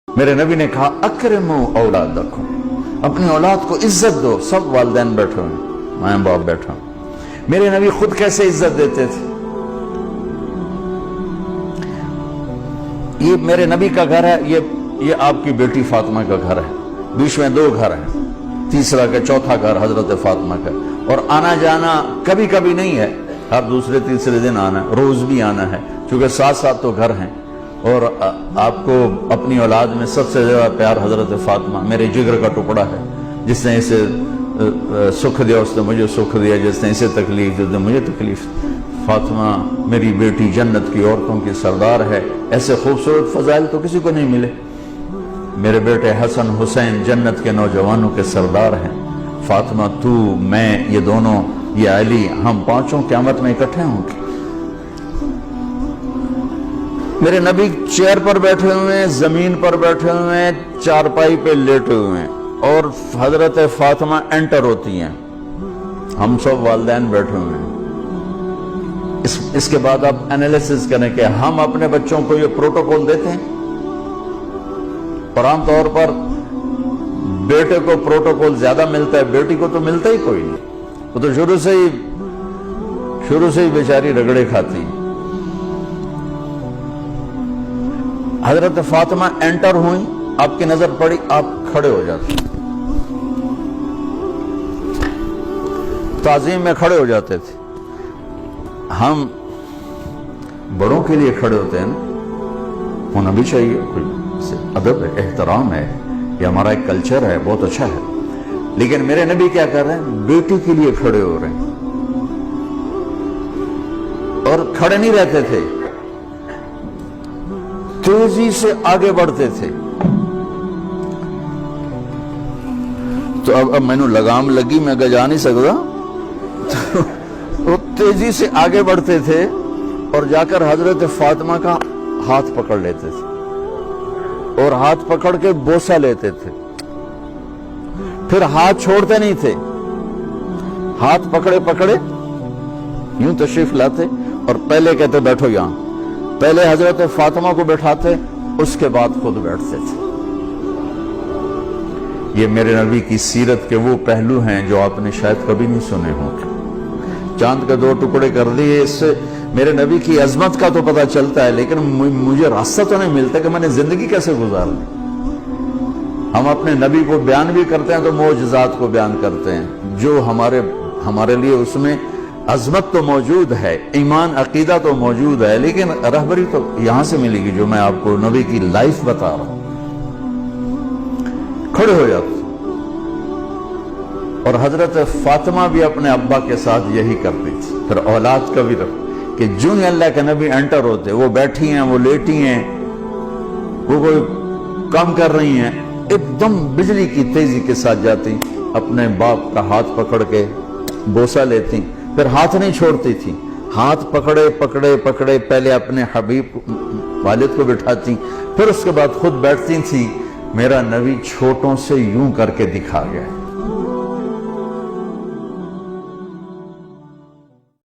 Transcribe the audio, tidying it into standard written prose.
میرے نبی نے کہا اکرموا اولادکم، اپنی اولاد کو عزت دو۔ سب والدین بیٹھے ہوئے، ماں باپ بیٹھا۔ میرے نبی خود کیسے عزت دیتے تھے؟ یہ میرے نبی کا گھر ہے، یہ آپ کی بیٹی فاطمہ کا گھر ہے، بیچ میں 2 گھر ہیں، تیسرا کا چوتھا گھر حضرت فاطمہ کا، اور آنا جانا کبھی کبھی نہیں ہے، ہر دوسرے تیسرے دن آنا ہے، روز بھی آنا ہے، چونکہ 7 تو گھر ہیں۔ اور آپ کو اپنی اولاد میں سب سے زیادہ پیار حضرت فاطمہ میرے جگر کا ٹکڑا ہے، جس نے اسے سکھ دیا اس نے مجھے سکھ دیا، جس نے اسے تکلیف دی اس نے مجھے تکلیف۔ فاطمہ میری بیٹی جنت کی عورتوں کی سردار ہے، ایسے خوبصورت فضائل تو کسی کو نہیں ملے۔ میرے بیٹے حسن حسین جنت کے نوجوانوں کے سردار ہیں۔ فاطمہ تو، میں، یہ دونوں، یہ علی، ہم 5 قیامت میں اکٹھے ہوں گے۔ میرے نبی چیئر پر بیٹھے ہوئے ہیں، زمین پر بیٹھے ہوئے ہیں، چارپائی پہ لیٹے ہوئے ہیں، اور حضرت فاطمہ انٹر ہوتی ہیں، ہم سب والدین بیٹھے ہوئے ہیں۔ اس کے بعد آپ انالیسس کریں کہ ہم اپنے بچوں کو یہ پروٹوکول دیتے ہیں، اور عام طور پر بیٹے کو پروٹوکول زیادہ ملتا ہے، بیٹی کو تو ملتا ہی کوئی نہیں، وہ تو شروع سے ہی بیچاری رگڑے کھاتی۔ حضرت فاطمہ انٹر ہوئی، آپ کی نظر پڑی، آپ کھڑے ہو جاتے، تعظیم میں کھڑے ہو جاتے تھے۔ ہم بڑوں کے لیے کھڑے ہوتے ہیں نا، ہونا بھی چاہیے، کوئی ادب ہے، احترام ہے، یہ ہمارا ایک کلچر ہے، بہت اچھا ہے۔ لیکن میرے نبی کیا کر رہے ہیں؟ بیٹی کے لیے کھڑے ہو رہے ہیں، اور کھڑے نہیں رہتے تھے، تیزی سے آگے بڑھتے تھے۔ تو اب میں نے لگام لگی، میں جا نہیں سکتا، وہ تیزی سے آگے بڑھتے تھے اور جا کر حضرت فاطمہ کا ہاتھ پکڑ لیتے تھے، اور ہاتھ پکڑ کے بوسہ لیتے تھے، پھر ہاتھ چھوڑتے نہیں تھے، ہاتھ پکڑے پکڑے یوں تشریف لاتے، اور پہلے کہتے بیٹھو یہاں، پہلے حضرت فاطمہ کو بیٹھاتے، اس کے بعد خود بیٹھتے تھے۔ یہ میرے نبی کی سیرت کے وہ پہلو ہیں جو آپ نے شاید کبھی نہیں سنے ہوں گے۔ چاند کے 2 ٹکڑے کر دیے، اس سے میرے نبی کی عظمت کا تو پتہ چلتا ہے، لیکن مجھے راستہ تو نہیں ملتا کہ میں نے زندگی کیسے گزارنی۔ ہم اپنے نبی کو بیان بھی کرتے ہیں تو معجزات کو بیان کرتے ہیں، جو ہمارے لیے اس میں عظمت تو موجود ہے، ایمان عقیدہ تو موجود ہے، لیکن رہبری تو یہاں سے ملے گی جو میں آپ کو نبی کی لائف بتا رہا ہوں۔ کھڑے ہو جاتے، اور حضرت فاطمہ بھی اپنے ابا کے ساتھ یہی کرتی تھی۔ پھر اولاد کا بھی رکھ کہ جو ہی اللہ کے نبی انٹر ہوتے، وہ بیٹھی ہیں، وہ لیٹی ہیں، وہ کوئی کام کر رہی ہیں، ایک دم بجلی کی تیزی کے ساتھ جاتی، اپنے باپ کا ہاتھ پکڑ کے بوسہ لیتی، پھر ہاتھ نہیں چھوڑتی تھی، ہاتھ پکڑے پکڑے پکڑے پہلے اپنے حبیب والد کو بٹھاتی، پھر اس کے بعد خود بیٹھتی تھی۔ میرا نبی چھوٹوں سے یوں کر کے دکھا گیا۔